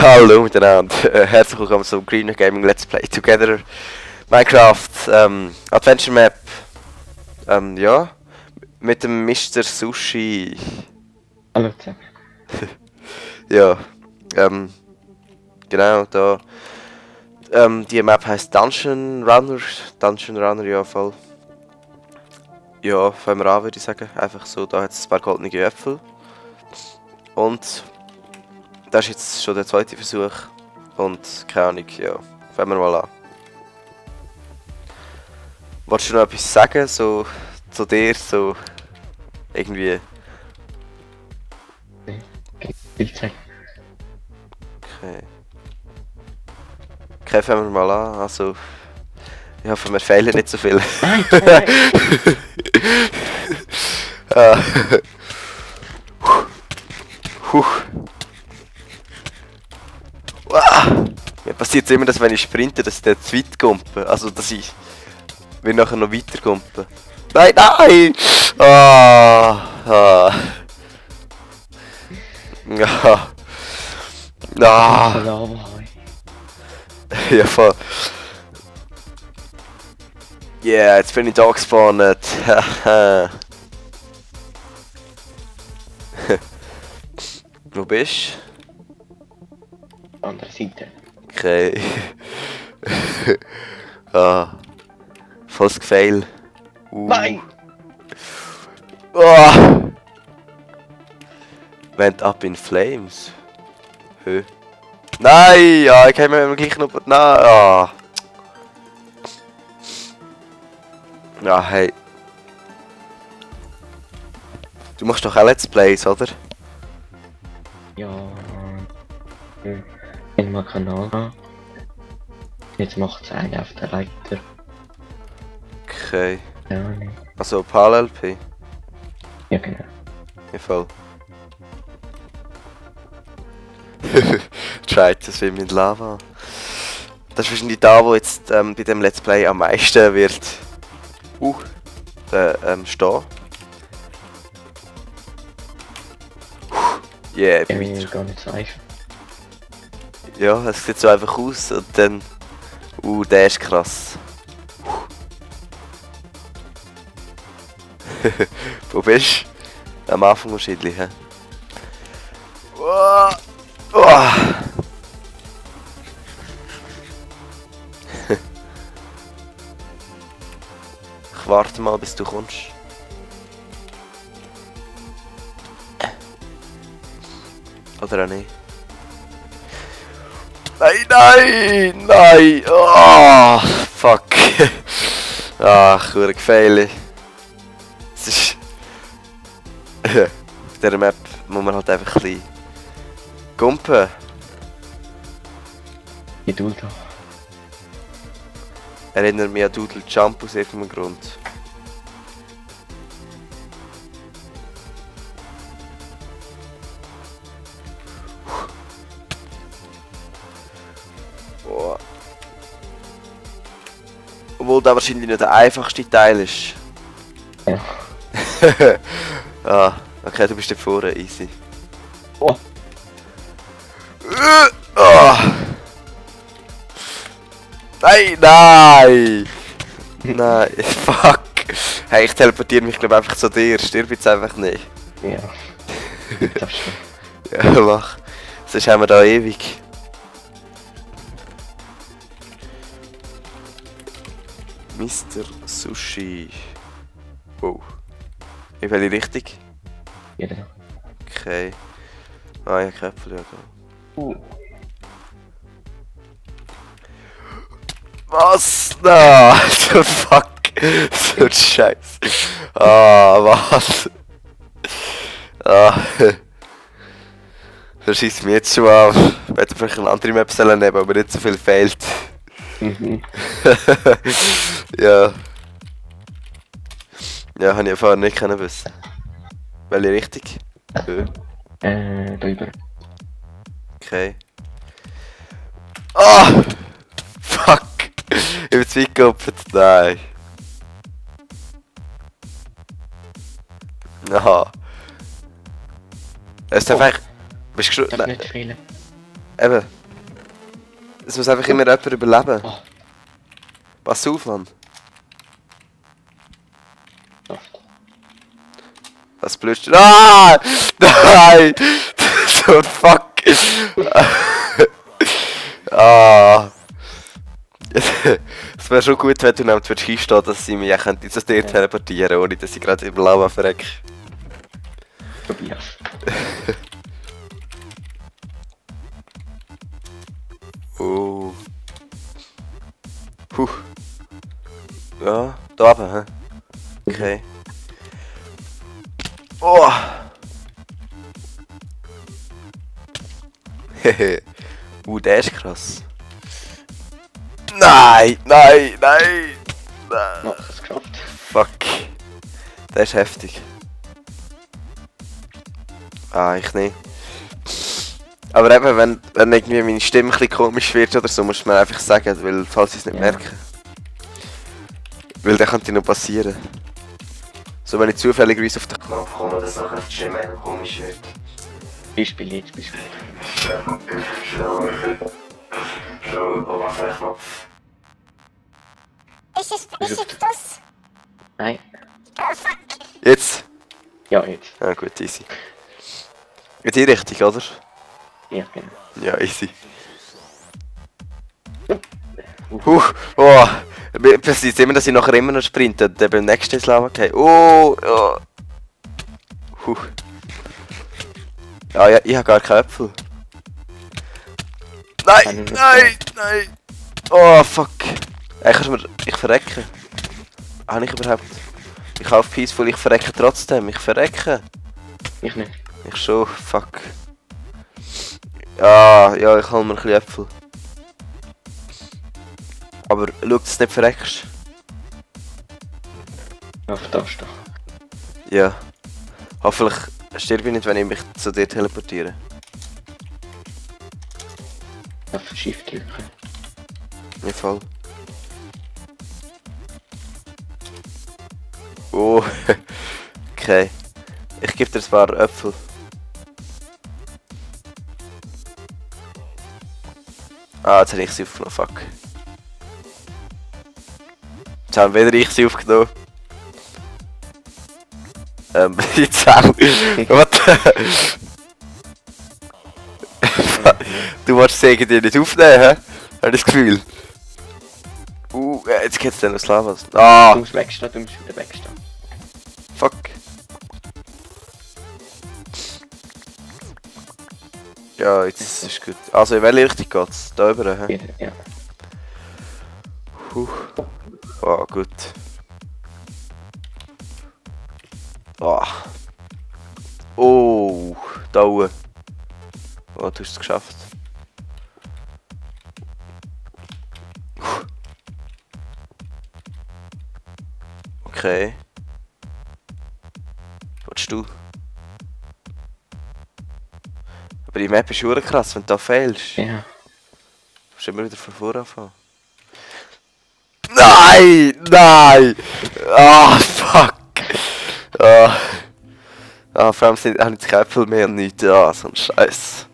Hallo miteinander, herzlich willkommen zum Green Gaming Let's Play Together Minecraft Adventure Map. Ja, mit dem Mr. Sushi. Hallo zusammen. Ja, genau, da. Die Map heißt Dungeon Runner, ja, voll. Ja, fangen wir an, würde ich sagen. Einfach so, da hat es ein paar goldene Äpfel. Und das ist jetzt schon der zweite Versuch. Und keine Ahnung, ja, fangen wir mal an. Wolltest du noch etwas sagen, so zu dir, so irgendwie? Viel Zeit. Okay. Okay, fangen wir mal an. Also, ich hoffe, wir fehlen nicht so viel. Nein, nein. Ah. Mir passiert immer, dass wenn ich sprinte, dass der zu weit kommt. Also, dass ich will nachher noch weiter kommen. Nein, nein! Ah, ah. Ja. Ah. Ja, voll. Yeah, jetzt bin ich da gespawnt. Wo bist du? Andere Seite. Okay. Ah. Volles Gefail. Nein! Oh. Went up in flames. Hö. Nein! Ja, ich kann mir gleich noch... Nein! Ah. Ja, hey. Du machst doch auch Let's Plays, oder? Ja. In meinem Kanal an. Jetzt macht es einen auf der Leiter. Okay. Ja, nicht. Also PAL-LP? Ja, genau. Ja, voll. Tried das wie mit Lava. Das ist wahrscheinlich da, wo jetzt bei dem Let's Play am meisten wird stehen. Yeah, ich Ja, bin ist weiter. gar nicht so einfach. Ja, es sieht so einfach aus und dann... der ist krass. Wo bist du? Am Anfang wahrscheinlich, hä? Oh. Oh. Ich warte mal, bis du kommst. Oder auch nicht? Nein, nein, nein! Oh, fuck! Ach, hure gefährlich. Es ist... Bei dieser Map muss man halt einfach ein bisschen... gumpen. Geduld haben. Erinnert mich an Doodle Jump aus irgendeinem Grund. Oh. Obwohl das wahrscheinlich nicht der einfachste Teil ist. Ja. Ah, okay, du bist da vorne, easy. Oh! Oh. Nein, nein! Nein, fuck! Hey, ich teleportiere mich glaube einfach zu dir, stirb jetzt einfach nicht. Ja. Das ist schon. Ja, mach. Sonst haben wir da ewig. Mr. Sushi. Wow. In welche Richtung? Jeder. Okay. Ah ja, Köpfel, ja. Was? Na, so fuck. So ein Scheiß. Ah, was? Ah. Das schießt mich jetzt schon auf. Ich hätte vielleicht eine andere Map nehmen, aber nicht so viel fehlt. Mhm. Ja. Ja, habe ich vorher nicht können wissen. Welche Richtung? Drüber. Okay. Ah! Fuck! Ich bin zu weit geopfert. Nein. Aha. Es darf eigentlich... Bist du Darf nicht fehlen. Eben. Es muss einfach immer jemand überleben. Oh, Pass auf, Mann. Saft. Was blödst du? Ah! Nein! So ein Fuck! Ah! Es wäre schon gut, wenn du nämlich hinstehen, dass sie mich auch zu dir teleportieren könnten, ohne dass ich gerade im Lava verrecke. Tobias. Oh. Puh. Ja, da oben, hä? Okay. Oh! Hehe. Der ist krass. Nein, nein, nein! Oh, das geschafft. Fuck. Der ist heftig. Ah, ich nicht. Aber eben, wenn irgendwie meine Stimme ein bisschen komisch wird oder so, musst du mir einfach sagen, weil, falls ich es nicht Ja. merke. Weil dann könnte noch passieren. So, wenn ich zufälligerweise auf den Knopf komme, dass nachher die Stimme komisch wird. Beispiel jetzt, Beispiel. Schau, auf den Knopf. Ist es das? Nein. Oh fuck. Jetzt? Ja, jetzt. Ja gut, easy. In die Richtung, oder? Ja, genau. Ja, easy. Oh! Passiert immer, dass ich nachher immer noch sprinte und dann beim nächsten ins Lava gehe. Oh! Oh! Ah ja, ich habe gar keine Äpfel. Nein! Nein! Nein! Oh fuck! Ich verrecke. Habe ich überhaupt? Ich kaufe Peaceful, ich verrecke trotzdem. Ich verrecke. Ich nicht. Ich schon, fuck. Ja, ich hol mir ein bisschen Äpfel. Aber schau, dass du nicht verreckst. Auf das doch. Ja. Hoffentlich sterbe ich nicht, wenn ich mich zu dir teleportiere. Auf Shift drücken. Nicht voll. Oh. Okay. Ich gebe dir ein paar Äpfel. Ah, jetzt habe ich sie aufgenommen, fuck. Jetzt haben wieder ich sie aufgenommen. Jetzt auch. What? Du wolltest sie irgendwie nicht aufnehmen, hä? Habe ich das Gefühl. Jetzt geht's dann aus Lava. Ah, Du musst wegstehen, du musst wieder wegstehen. fuck. Ja, jetzt ist gut. Also in welche Richtung geht's? Da oben, hä? Wieder, ja. Oh, gut. Oh, da oben. Oh, du hast es geschafft. Okay. Was willst du? Aber die Map ist schon krass, wenn du da fehlst. Ja. Du musst immer wieder von vorne anfangen. Nein! Nein! Ah, fuck! Vor allem habe ich keine Äpfel mehr und nichts. Ah, so ein Scheiß.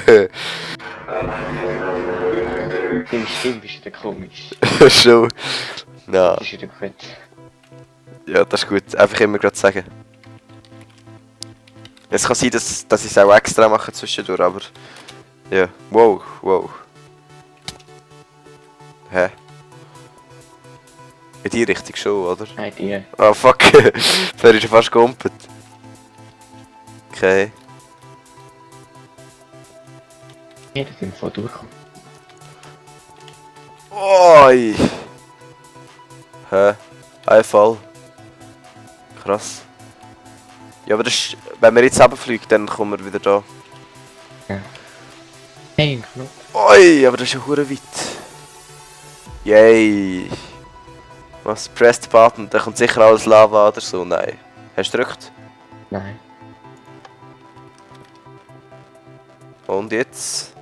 Deine Stimme ist wieder komisch. Schon. Ja. Das ist wieder gut. Ja, das ist gut. Einfach immer gerade sagen. Es kann sein, dass ich es auch extra mache zwischendurch, aber... Ja. Wow. Hä? In die Richtung schon, oder? Nein, die. Ah, fuck. Der ist ja fast gehumpelt. Okay. Jeder im Fall durchkommen. Oi! Hä? Ein Fall. Krass. Ja, aber das ist, wenn wir jetzt runterfliegen, dann kommen wir wieder da. Ja. Hey, ein Knopf. Oi, aber das ist ja hure weit. Yay! Was? Press the button, da kommt sicher alles Lava oder so. Nein. Hast du gedrückt? Nein. Und jetzt?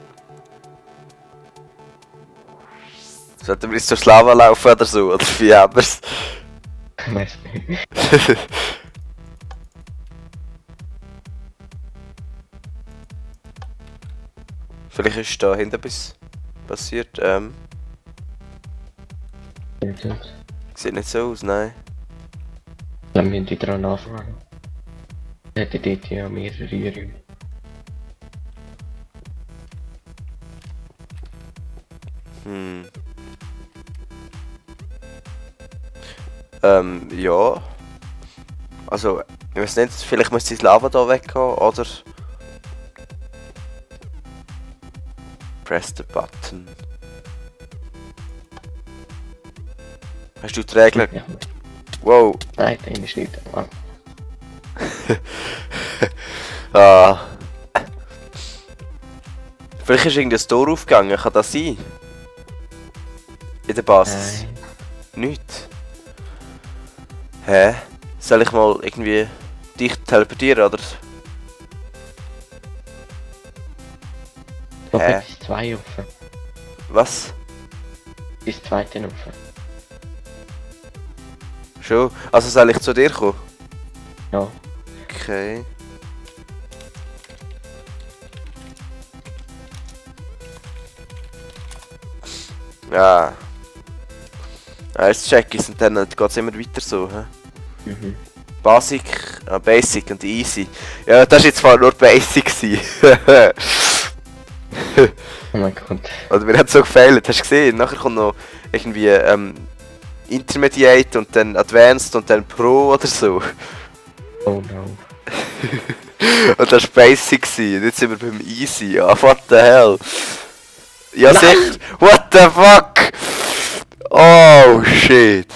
Sollten wir jetzt durchs Lava laufen oder so? Oder wie haben wir's? Ich weiß nicht. Vielleicht ist da hinten etwas passiert. Sieht nicht so aus, nein. Dann müssen die dran anfangen. Hätte dort ja mehrere Räume. Ja. Also, ich weiß nicht, vielleicht muss das Lava da weggehen, oder? Press the button. Hast du die Regeln? Ja. Wow. Nein, den ist nicht. Ah. Ah. Vielleicht ist irgendein Tor aufgegangen, kann das sein? In der Basis? Nein. Nicht. Hä? Soll ich mal irgendwie dich teleportieren, oder? Da Hä? ist 2 offen. Was? Ist 2 offen. Schon? Also soll ich zu dir kommen? Ja. Okay. Ja. Jetzt check ich und dann geht es immer weiter so. He? Mhm. Basic und easy. Ja, das war jetzt zwar nur Basic gewesen. Oh mein Gott. Oder mir hat so gefehlt, hast du gesehen? Nachher kommt noch irgendwie Intermediate und dann Advanced und dann Pro oder so. Oh no. Und das war Basic gewesen. Und jetzt sind wir beim Easy. Ja, what the hell? Ja, sicher. What the fuck? Oh shit.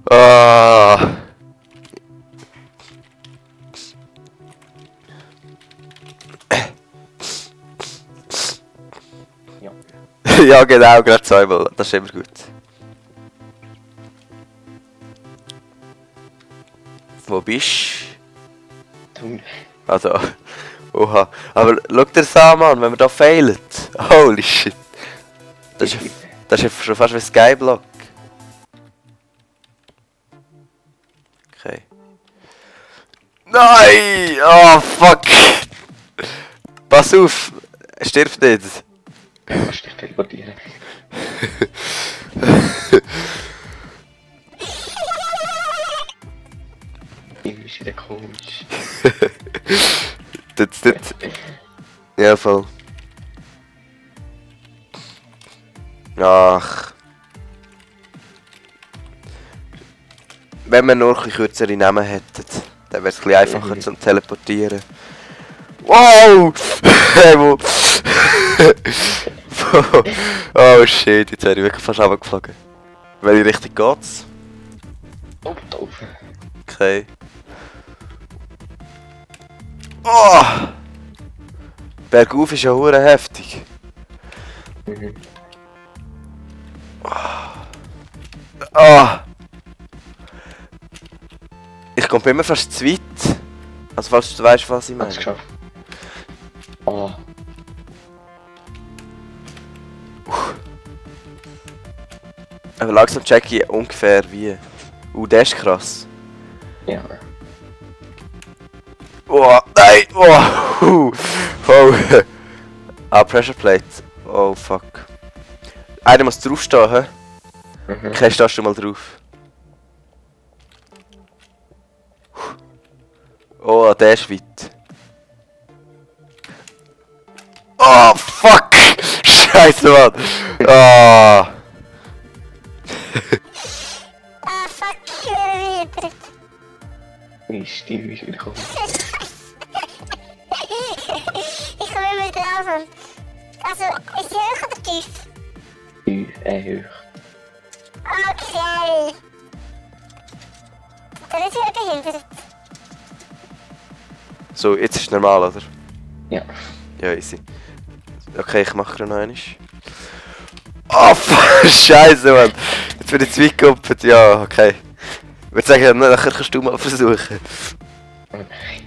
Ah. Ja. Ja, genau, gerade zweimal. Das ist immer gut. Wo bist Du. du? Also, oha. Aber schau dir das an, Mann, wenn wir da failen. Holy shit. Das ist schon fast wie Skyblock. Okay. Nein! Oh fuck! Pass auf! Stirb nicht! Kannst dich teleportieren. Irgendwie ist wieder komisch. Das. Ja, voll. Ach. Wenn wir nur ein bisschen kürzere Namen hätten, dann wäre es ein bisschen einfacher zum Teleportieren. Wow! Hey, wo? Oh shit, jetzt wäre ich wirklich fast runtergeflogen. Welche Richtung geht's? Oh, doof. Okay. Oh! Bergauf ist ja hure heftig. Mhm. Ah! Ich komme immer fast zu weit. Also falls du weißt, was ich meine. Hast du geschafft? Oh. Aber langsam check ich ungefähr wie. Der ist krass. Ja. Oh, nein! Oh! Oh! Ah, Pressure Plate. Oh fuck. Einer muss draufstehen, hä? Mhm. Okay, stehst du mal drauf. Oh, der ist weit. Oh, fuck! Scheiße, Mann! Ah! Ah, fuck, ich bin wieder. Meine Stimme ist wieder gekommen. Ich komme immer drauf. Also, ist sie hoch oder tief? Tief, hoch. Okay. Dann ist sie wieder behindert. So, jetzt ist es normal, oder? Ja. Ja, easy. Okay, ich mache noch einmal. Oh, fuck! Scheiße, Mann! Jetzt bin ich zu weit geopfert. Ja, okay. Ich würde sagen, nachher kannst du mal versuchen. Oh nein.